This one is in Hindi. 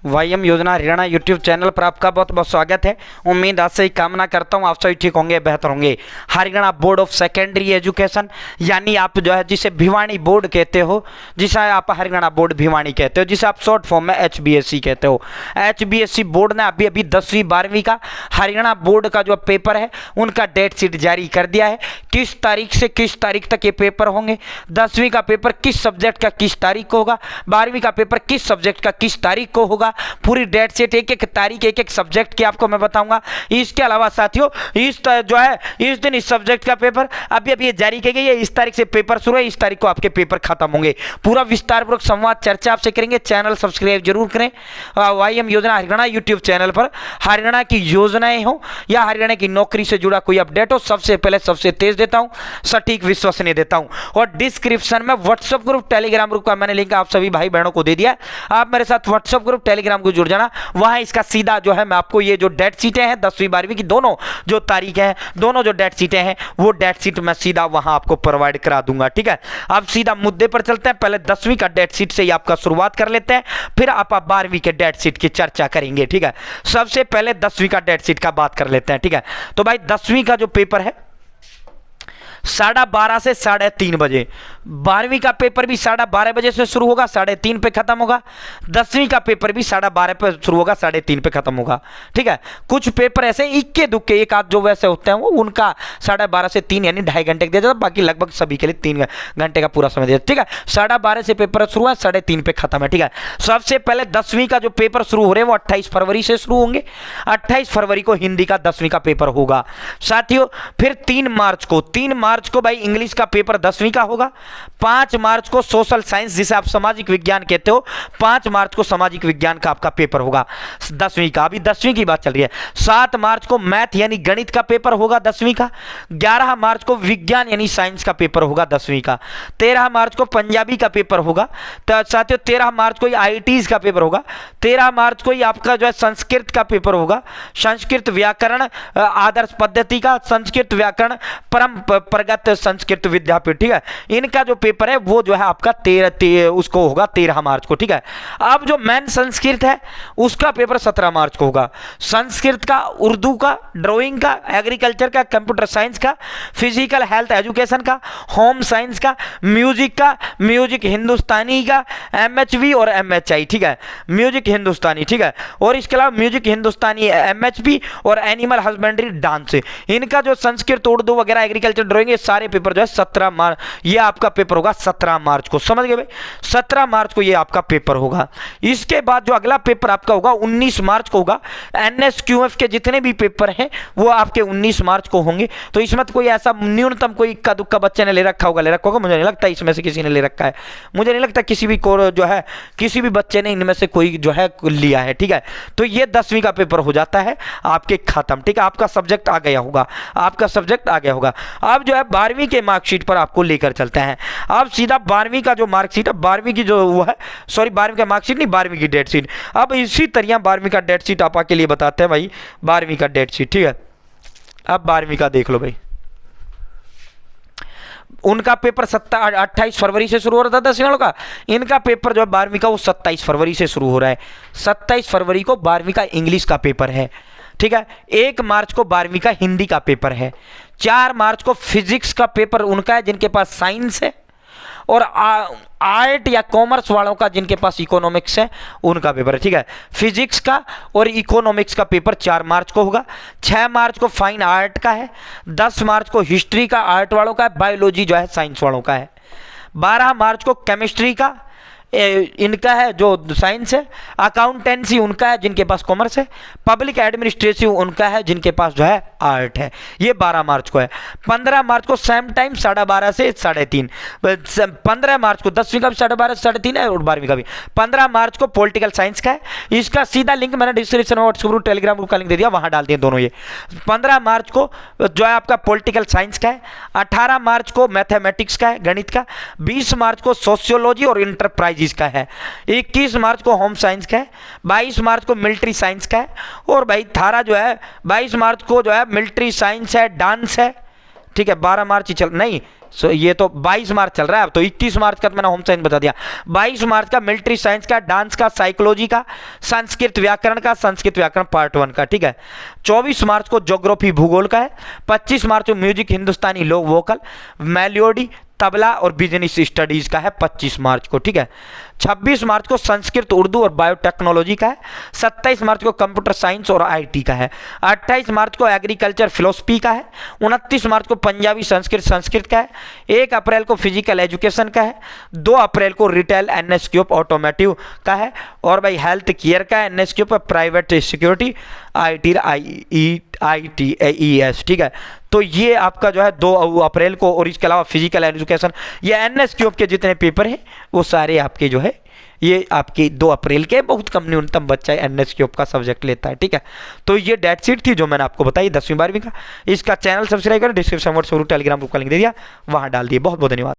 वाईएम योजना हरियाणा यूट्यूब चैनल पर आपका बहुत बहुत स्वागत है। उम्मीद आज से ही कामना करता हूँ आप सभी ठीक होंगे, बेहतर होंगे। Haryana board of secondary education यानी आप जो है जिसे भिवानी बोर्ड कहते हो, जिसे आप हरियाणा बोर्ड भिवानी कहते हो, जिसे आप शॉर्ट फॉर्म में HBSC कहते हो। HBSC बोर्ड ने अभी अभी 10वीं 12वीं का हरियाणा बोर्ड का जो पेपर है उनका डेट शीट जारी कर दिया है। किस तारीख से किस तारीख तक ये पेपर होंगे, 10वीं का पेपर किस सब्जेक्ट का किस तारीख को होगा, 12वीं का पेपर किस सब्जेक्ट का किस तारीख को होगा, पूरी डेट शीट एक एक तारीख एक एक सब्जेक्ट की आपको मैं बताऊंगा। इसके अलावा साथियों इस दिन इस सब्जेक्ट का पेपर अभी अभी जारी की गई है, इस तारीख से पेपर शुरू है, इस तारीख को आपके पेपर खत्म होंगे। पूरा विस्तारपूर्वक संवाद चर्चा आपसे करेंगे। चैनल सब्सक्राइब जरूर करें। वाईएम योजना हरियाणा यूट्यूब चैनल पर हरियाणा की योजनाएं हो या हरियाणा की नौकरी से जुड़ा कोई अपडेट हो, सबसे पहले सबसे तेज देता हूं, सटीक विश्वसनीय देता हूं। और डिस्क्रिप्शन में व्हाट्सएप ग्रुप टेलीग्राम ग्रुप का मैंने लिंक आप सभी भाई बहनों को दे दिया। आप मेरे साथ व्हाट्सएप ग्रुप टेलीग्राम को जुड़ जाना, वहां इसका सीधा जो है मैं आपको ये जो डेट शीटें हैं 10वीं 12वीं की दोनों जो तारीखें हैं, दोनों जो डेट शीटें हैं वो डेट शीट मैं सीधा वहां आपको प्रोवाइड करा दूंगा। ठीक है, अब सीधा मुद्दे पर चलते हैं। पहले 10वीं का डेट शीट से ही आपका शुरुआत कर लेते हैं, फिर आप 12वीं के डेट शीट की चर्चा करेंगे। ठीक है, सबसे पहले 10वीं का डेट शीट का बात कर लेते हैं। ठीक है, तो भाई 10वीं का जो पेपर है 12:30 से 3:30 बजे, 12वीं का पेपर भी 12:30 बजे से शुरू होगा, 3:30 पे खत्म होगा। 10वीं का पेपर भी 12:30 पे शुरू होगा, 3:30 पे खत्म होगा। ठीक है, कुछ पेपर ऐसे इक्के दुक्के एक आध जो वैसे होते हैं वो उनका 12:30 से 3 यानी 2.5 घंटे दिया जाता है, बाकी लगभग सभी के लिए 3 घंटे का पूरा समय दिया जाता है। ठीक है, 12:30 से पेपर शुरू है, 3:30 पे खत्म है। ठीक है, सबसे पहले 10वीं का जो पेपर शुरू हो रहे हैं वो 28 फरवरी से शुरू होंगे। 28 फरवरी को हिंदी का 10वीं का पेपर होगा साथियों। फिर 3 मार्च को भाई इंग्लिश का पेपर 10वीं का होगा। 5 मार्च को सोशल साइंस जिसे आप सामाजिक विज्ञान कहते हो, 5 मार्च को सामाजिक विज्ञान का आपका पेपर होगा 10वीं का। अभी 10वीं की बात चल रही है। 7 मार्च को मैथ यानी गणित का पेपर होगा 10वीं का। 11 मार्च को विज्ञान यानी साइंस का पेपर होगा 10वीं का। 13 मार्च को पंजाबी का पेपर होगा। तो साथियों 13 मार्च को IITs का पेपर होगा। 13 मार्च को ही आपका जो है संस्कृत का पेपर होगा, संस्कृत व्याकरण आदर्श पद्धति का, संस्कृत व्याकरण परंपरागत संस्कृत विद्यापीठ। ठीक है, इनका जो पेपर है वो जो है आपका 13 मार्च को। ठीक है, अब जो मेन संस्कृत है उसका पेपर 17 मार्च को होगा। संस्कृत का, उर्दू का, ड्राइंग का, एग्रीकल्चर का, कंप्यूटर साइंस का, फिजिकल हेल्थ एजुकेशन का, होम साइंस का, म्यूजिक का, म्यूजिक हिंदुस्तानी का, MHV और MHI। ठीक है, म्यूजिक हिंदुस्तानी। ठीक है, और इसके अलावा म्यूजिक हिंदुस्तानी MHP और एनिमल हस्बेंड्री डांस, इनका जो संस्कृत, उर्दू वगैरह, एग्रीकल्चर, ड्राइंग, ये सारे पेपर जो है 17 मार्च, ये आपका पेपर होगा 17 मार्च को। समझ गए भाई, 17 मार्च को ये आपका पेपर होगा। इसके बाद जो अगला पेपर आपका होगा 19 मार्च को होगा। NSQF के जितने भी पेपर हैं वो आपके 19 मार्च को होंगे। तो इसमें तो कोई ऐसा न्यूनतम कोई इक्का दुक्का बच्चे ने ले रखा होगा, मुझे नहीं लगता इसमें से किसी ने ले रखा है। मुझे नहीं लगता किसी भी को जो है किसी भी बच्चे ने इनमें से कोई जो है लिया है। ठीक है, तो ये 10वीं का पेपर हो जाता है आपके खत्म। ठीक है, आपका सब्जेक्ट आ गया होगा, आपका सब्जेक्ट आ गया होगा। अब जो है 12वीं के मार्कशीट पर आपको लेकर चलते हैं। अब सीधा 12वीं का जो मार्कशीट है, 12वीं की जो वो है, सॉरी 12वीं का मार्कशीट नहीं, 12वीं की डेट शीट। अब इसी तरह 12वीं का डेट शीट आपके लिए बताते हैं भाई, 12वीं का डेट शीट। ठीक है, अब 12वीं का देख लो भाई, उनका पेपर 28 फरवरी से शुरू हो रहा था 10वीं वालों का। इनका पेपर जो है 12वीं का वो 27 फरवरी से शुरू हो रहा है। 27 फरवरी को 12वीं का इंग्लिश का पेपर है। ठीक है, 1 मार्च को 12वीं का हिंदी का पेपर है। 4 मार्च को फिजिक्स का पेपर उनका है जिनके पास साइंस है, और आर्ट या कॉमर्स वालों का जिनके पास इकोनॉमिक्स है उनका पेपर है। ठीक है, फिजिक्स का और इकोनॉमिक्स का पेपर 4 मार्च को होगा। 6 मार्च को फाइन आर्ट का है। 10 मार्च को हिस्ट्री का आर्ट वालों का है, बायोलॉजी जो है साइंस वालों का है। 12 मार्च को केमिस्ट्री का इनका है जो साइंस है। अकाउंटेंसी उनका है जिनके पास कॉमर्स है। पब्लिक एडमिनिस्ट्रेटिव उनका है जिनके पास जो है आर्ट है। ये 12 मार्च को है। 15 मार्च को सेम टाइम 12:30 से 3:30। 15 मार्च को 10वीं का भी 12:30 से 3:30 है और 12वीं का भी। 15 मार्च को पॉलिटिकल साइंस का है। इसका सीधा लिंक मैंने डिस्क्रिप्शन में व्हाट्सएप ग्रुप, टेलीग्राम ग्रुप का लिंक दे दिया, वहां डाल दिए दोनों। ये 15 मार्च को जो है आपका पॉलिटिकल साइंस का है। 18 मार्च को मैथमेटिक्स का है, गणित का। 20 मार्च को सोशियोलॉजी और इंटरप्राइज का है। 21 मार्च को होम साइंस का है। 22 मार्च को मिलिट्री साइंस का है। और भाई थारा जो है 22 मार्च को जो है मिलिट्री साइंस है, डांस है, ठीक है 12 मार्च ही चल नहीं ये तो 22 मार्च चल रहा है, अब तो 31 मार्च का तो मैंने होम साइंस बता दिया। 22 मार्च का मिलिट्री साइंस का, डांस का, साइकोलॉजी का, संस्कृत व्याकरण का, संस्कृत व्याकरण पार्ट 1 का, ठीक है। 24 मार्च को ज्योग्राफी भूगोल का है। 25 मार्च को म्यूजिक हिंदुस्तानी लोक वोकल, मेलोडी, तबला और बिजनेस स्टडीज का है 25 मार्च को, ठीक है। 26 मार्च को संस्कृत, उर्दू और बायोटेक्नोलॉजी का है। 27 मार्च को कंप्यूटर साइंस और आईटी का है। 28 मार्च को एग्रीकल्चर फिलोसफी का है। 29 मार्च को पंजाबी संस्कृत का है। 1 अप्रैल को फिजिकल एजुकेशन का है। 2 अप्रैल को रिटेल एनएसक्यूप ऑटोमेटिव का है। और भाई हेल्थ केयर का एनएसक्यूप, प्राइवेट सिक्योरिटी, ITES, ठीक है। तो ये आपका जो है 2 अप्रैल को, और इसके अलावा फिजिकल एजुकेशन, ये एनएसक्यूप के जितने पेपर हैं वो सारे आपके जो है ये आपके 2 अप्रैल के, बहुत कम न्यूनतम बच्चा एनएसक्यूप का सब्जेक्ट लेता है, ठीक है। तो ये डेट शीट थी जो मैंने आपको बताई 10वीं 12वीं का। इसका चैनल सब्सक्राइब करें, डिस्क्रिप्शन वर्ड टेलीग्राम ग्रुप का लिंक दे दिया, वहां डाल दिए। बहुत बहुत धन्यवाद।